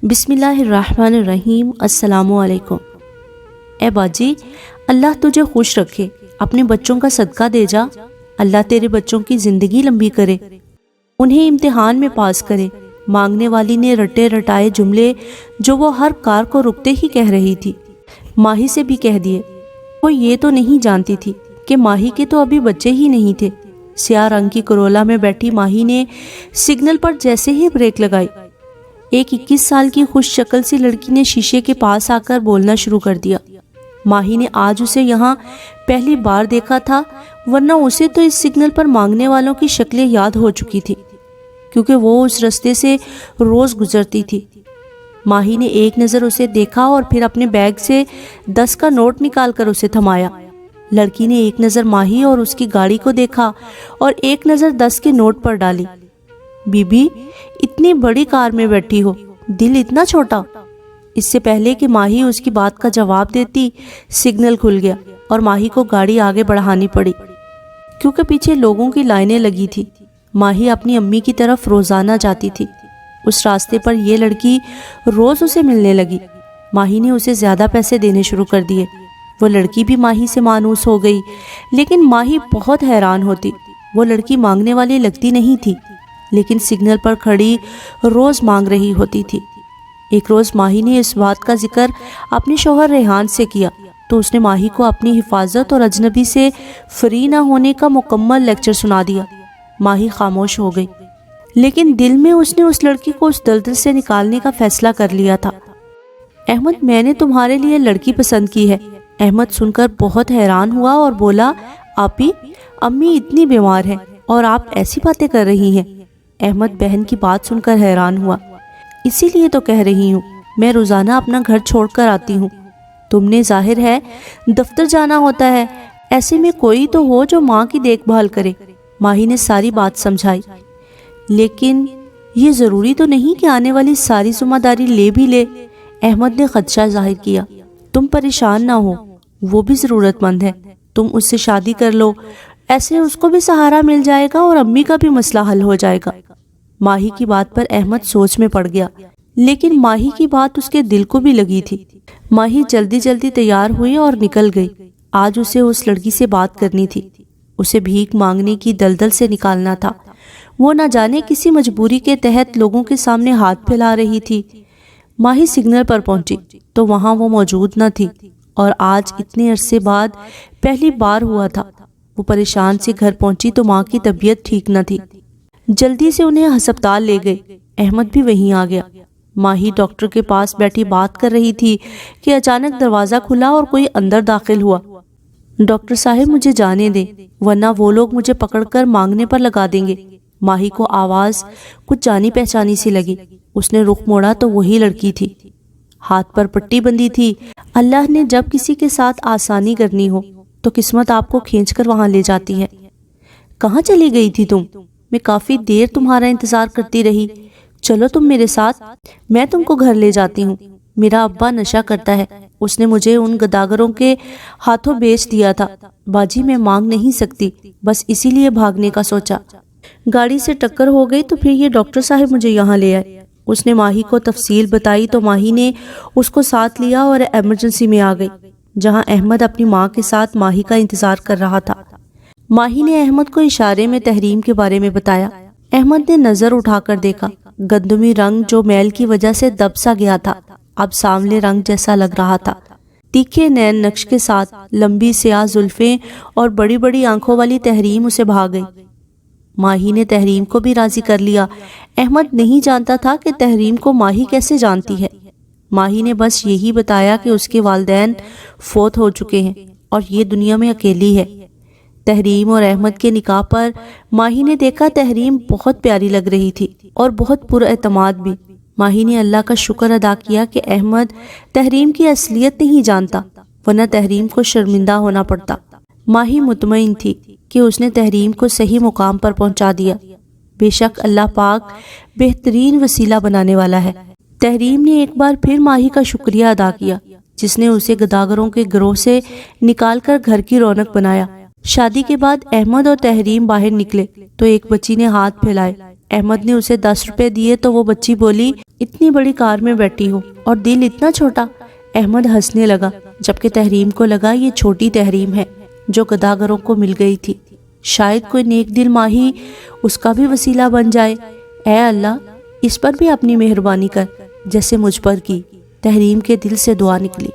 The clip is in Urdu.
بسم اللہ الرحمن الرحیم۔ السلام علیکم۔ اے باجی، اللہ تجھے خوش رکھے، اپنے بچوں کا صدقہ دے جا۔ اللہ تیرے بچوں کی زندگی لمبی کرے، انہیں امتحان میں پاس کرے۔ مانگنے والی نے رٹے رٹائے جملے جو وہ ہر کار کو رکتے ہی کہہ رہی تھی ماہی سے بھی کہہ دیے۔ وہ یہ تو نہیں جانتی تھی کہ ماہی کے تو ابھی بچے ہی نہیں تھے۔ سیاہ رنگ کی کرولا میں بیٹھی ماہی نے سگنل پر جیسے ہی بریک لگائی، ایک 21 سال کی خوش شکل سی لڑکی نے شیشے کے پاس آ کر بولنا شروع کر دیا۔ ماہی نے آج اسے یہاں پہلی بار دیکھا تھا، ورنہ اسے تو اس سگنل پر مانگنے والوں کی شکلیں یاد ہو چکی تھی، کیونکہ وہ اس رستے سے روز گزرتی تھی۔ ماہی نے ایک نظر اسے دیکھا اور پھر اپنے بیگ سے 10 کا نوٹ نکال کر اسے تھمایا۔ لڑکی نے ایک نظر ماہی اور اس کی گاڑی کو دیکھا اور ایک نظر 10 کے نوٹ پر ڈالی۔ بی بی، اتنی بڑی کار میں بیٹھی ہو، دل اتنا چھوٹا۔ اس سے پہلے کہ ماہی اس کی بات کا جواب دیتی، سگنل کھل گیا اور ماہی کو گاڑی آگے بڑھانی پڑی، کیونکہ پیچھے لوگوں کی لائنیں لگی تھی۔ ماہی اپنی امی کی طرف روزانہ جاتی تھی۔ اس راستے پر یہ لڑکی روز اسے ملنے لگی۔ ماہی نے اسے زیادہ پیسے دینے شروع کر دیے۔ وہ لڑکی بھی ماہی سے مانوس ہو گئی، لیکن ماہی بہت حیران ہوتی۔ وہ لڑکی مانگنے والی لگتی نہیں تھی، لیکن سگنل پر کھڑی روز مانگ رہی ہوتی تھی۔ ایک روز ماہی نے اس بات کا ذکر اپنے شوہر ریحان سے کیا تو اس نے ماہی کو اپنی حفاظت اور اجنبی سے فری نہ ہونے کا مکمل لیکچر سنا دیا۔ ماہی خاموش ہو گئی، لیکن دل میں اس نے اس لڑکی کو اس دلدل سے نکالنے کا فیصلہ کر لیا تھا۔ احمد، میں نے تمہارے لیے لڑکی پسند کی ہے۔ احمد سن کر بہت حیران ہوا اور بولا، آپی، امی اتنی بیمار ہیں اور آپ ایسی باتیں کر رہی ہیں۔ احمد بہن کی بات سن کر حیران ہوا۔ اسی لیے تو کہہ رہی ہوں، میں روزانہ اپنا گھر چھوڑ کر آتی ہوں۔ تم نے ظاہر ہے دفتر جانا ہوتا ہے، ایسے میں کوئی تو ہو جو ماں کی دیکھ بھال کرے۔ ماہی نے ساری بات سمجھائی، لیکن یہ ضروری تو نہیں کہ آنے والی ساری ذمہ داری لے بھی لے۔ احمد نے خدشہ ظاہر کیا۔ تم پریشان نہ ہو، وہ بھی ضرورت مند ہے، تم اس سے شادی کر لو، ایسے اس کو بھی سہارا مل جائے گا اور امی کا بھی مسئلہ حل ہو جائے گا۔ ماہی کی بات پر احمد سوچ میں پڑ گیا، لیکن ماہی کی بات اس کے دل کو بھی لگی تھی۔ ماہی جلدی جلدی تیار ہوئی اور نکل گئی۔ آج اسے اس لڑکی سے بات کرنی تھی، اسے بھیک مانگنے کی دلدل سے نکالنا تھا۔ وہ نہ جانے کسی مجبوری کے تحت لوگوں کے سامنے ہاتھ پھیلا رہی تھی۔ ماہی سگنل پر پہنچی تو وہاں وہ موجود نہ تھی، اور آج اتنے عرصے بعد پہلی بار ہوا تھا۔ وہ پریشان سے گھر پہنچی تو ماں کی طبیعت ٹھیک نہ تھی۔ جلدی سے انہیں ہسپتال لے گئے۔ احمد بھی وہیں آ گیا۔ ماہی ڈاکٹر کے پاس بیٹھی بات کر رہی تھی کہ اچانک دروازہ کھلا اور کوئی اندر داخل ہوا۔ ڈاکٹر صاحب، مجھے جانے دیں، ورنہ وہ لوگ مجھے پکڑ کر مانگنے پر لگا دیں گے۔ ماہی کو آواز کچھ جانی پہچانی سی لگی۔ اس نے رخ موڑا تو وہی لڑکی تھی، ہاتھ پر پٹی بندھی تھی۔ اللہ نے جب کسی کے ساتھ آسانی کرنی ہو تو قسمت آپ کو کھینچ کر وہاں لے جاتی ہے۔ کہاں چلی گئی تھی تم؟ میں کافی دیر تمہارا انتظار کرتی رہی۔ چلو تم میرے ساتھ، میں تم کو گھر لے جاتی ہوں۔ میرا ابا نشہ کرتا ہے، اس نے مجھے ان گداگروں کے ہاتھوں بیچ دیا تھا۔ باجی، میں مانگ نہیں سکتی، بس اسی لیے بھاگنے کا سوچا۔ گاڑی سے ٹکر ہو گئی تو پھر یہ ڈاکٹر صاحب مجھے یہاں لے آئے۔ اس نے ماہی کو تفصیل بتائی تو ماہی نے اس کو ساتھ لیا اور ایمرجنسی میں آ گئی، جہاں احمد اپنی ماں کے ساتھ ماہی کا انتظار کر رہا تھا۔ ماہی نے احمد کو اشارے میں تحریم کے بارے میں بتایا۔ احمد نے نظر اٹھا کر دیکھا۔ گندمی رنگ جو میل کی وجہ سے دب سا گیا تھا، اب سانولے رنگ جیسا لگ رہا تھا۔ تیکھے نین نقش کے ساتھ لمبی سیاہ زلفیں اور بڑی بڑی آنکھوں والی تحریم اسے بھا گئی۔ ماہی نے تحریم کو بھی راضی کر لیا۔ احمد نہیں جانتا تھا کہ تحریم کو ماہی کیسے جانتی ہے۔ ماہی نے بس یہی بتایا کہ اس کے والدین فوت ہو چکے ہیں اور یہ دنیا میں اکیلی ہے۔ تحریم اور احمد کے نکاح پر ماہی نے دیکھا تحریم بہت پیاری لگ رہی تھی اور بہت پر اعتماد بھی۔ ماہی نے اللہ کا شکر ادا کیا کہ احمد تحریم کی اصلیت نہیں جانتا، ورنہ تحریم کو شرمندہ ہونا پڑتا۔ ماہی مطمئن تھی کہ اس نے تحریم کو صحیح مقام پر پہنچا دیا۔ بے شک اللہ پاک بہترین وسیلہ بنانے والا ہے۔ تحریم نے ایک بار پھر ماہی کا شکریہ ادا کیا، جس نے اسے گداگروں کے گروہ سے نکال کر گھر کی رونق بنایا۔ شادی کے بعد احمد اور تحریم باہر نکلے تو ایک بچی نے ہاتھ پھیلائے احمد نے اسے 10 روپے دیے تو وہ بچی بولی اتنی بڑی کار میں بیٹھی ہو اور دل اتنا چھوٹا۔ احمد ہنسنے لگا، جبکہ تحریم کو لگا یہ چھوٹی تحریم ہے جو گداگروں کو مل گئی تھی، شاید کوئی نیک دل ماہی اس کا بھی وسیلہ بن جائے۔ اے اللہ اس پر بھی اپنی مہربانی کر جیسے مجھ پر کی۔ تحریم کے دل سے دعا نکلی۔